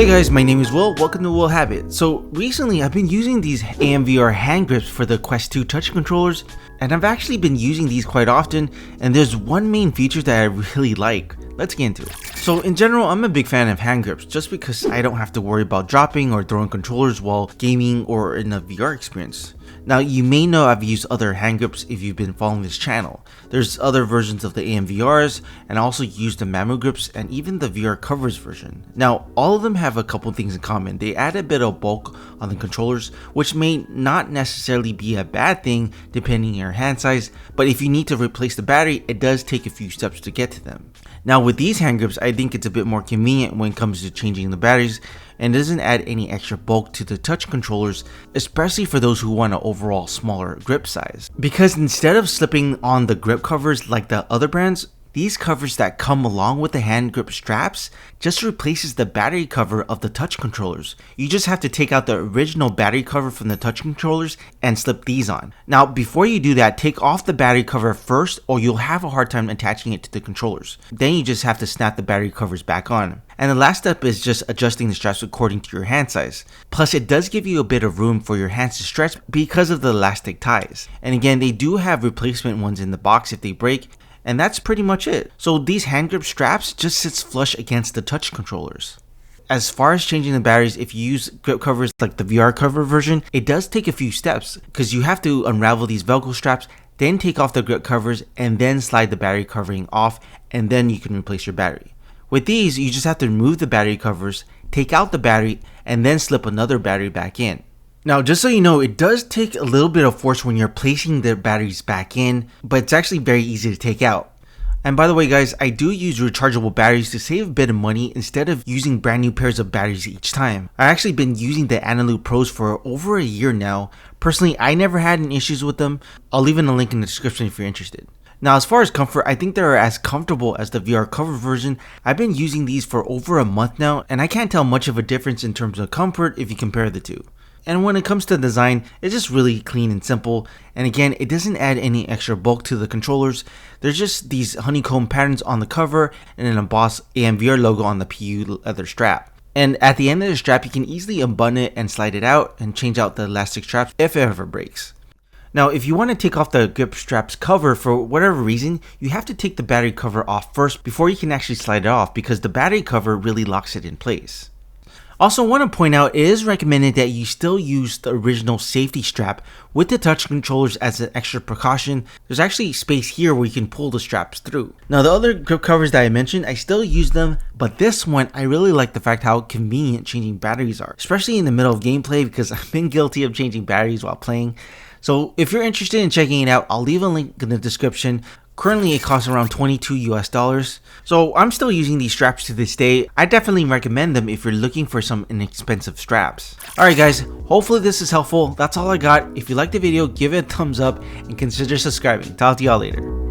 Hey guys, my name is Will, welcome to Will Habit. So recently I've been using these AMVR hand grips for the Quest 2 touch controllers, and I've actually been using these quite often, and there's one main feature that I really like. Let's get into it. So in general, I'm a big fan of hand grips just because I don't have to worry about dropping or throwing controllers while gaming or in a VR experience. Now you may know I've used other hand grips if you've been following this channel. There's other versions of the AMVRs, and I also use the Mamu grips and even the VR covers version. Now all of them have a couple things in common. They add a bit of bulk on the controllers, which may not necessarily be a bad thing depending on your hand size, but if you need to replace the battery, it does take a few steps to get to them. Now with these hand grips, I think it's a bit more convenient when it comes to changing the batteries, and doesn't add any extra bulk to the touch controllers, especially for those who want an overall smaller grip size. Because instead of slipping on the grip covers like the other brands, these covers that come along with the hand grip straps just replaces the battery cover of the touch controllers. You just have to take out the original battery cover from the touch controllers and slip these on. Now before you do that, take off the battery cover first or you'll have a hard time attaching it to the controllers. Then you just have to snap the battery covers back on. And the last step is just adjusting the straps according to your hand size. Plus it does give you a bit of room for your hands to stretch because of the elastic ties. And again, they do have replacement ones in the box if they break. And that's pretty much it. So these hand grip straps just sits flush against the touch controllers. As far as changing the batteries, if you use grip covers like the VR cover version, it does take a few steps because you have to unravel these Velcro straps, then take off the grip covers and then slide the battery covering off, and then you can replace your battery. With these, you just have to remove the battery covers, take out the battery, and then slip another battery back in. Now just so you know, it does take a little bit of force when you're placing the batteries back in, but it's actually very easy to take out. And by the way guys, I do use rechargeable batteries to save a bit of money instead of using brand new pairs of batteries each time. I've actually been using the Analoop Pros for over a year now. Personally, I never had any issues with them. I'll leave in a link in the description if you're interested. Now as far as comfort, I think they're as comfortable as the VR cover version. I've been using these for over a month now, and I can't tell much of a difference in terms of comfort if you compare the two. And when it comes to design, it's just really clean and simple, and again, it doesn't add any extra bulk to the controllers. There's just these honeycomb patterns on the cover and an embossed AMVR logo on the PU leather strap. And at the end of the strap, you can easily unbutton it and slide it out and change out the elastic straps if it ever breaks. Now if you want to take off the grip straps cover for whatever reason, you have to take the battery cover off first before you can actually slide it off because the battery cover really locks it in place. Also want to point out, it is recommended that you still use the original safety strap with the touch controllers as an extra precaution. There's actually space here where you can pull the straps through. Now the other grip covers that I mentioned, I still use them, but this one I really like the fact how convenient changing batteries are, especially in the middle of gameplay because I've been guilty of changing batteries while playing. So if you're interested in checking it out, I'll leave a link in the description. Currently it costs around $22 US. So I'm still using these straps to this day. I definitely recommend them if you're looking for some inexpensive straps. Alright guys, hopefully this is helpful. That's all I got. If you liked the video, give it a thumbs up and consider subscribing. Talk to y'all later.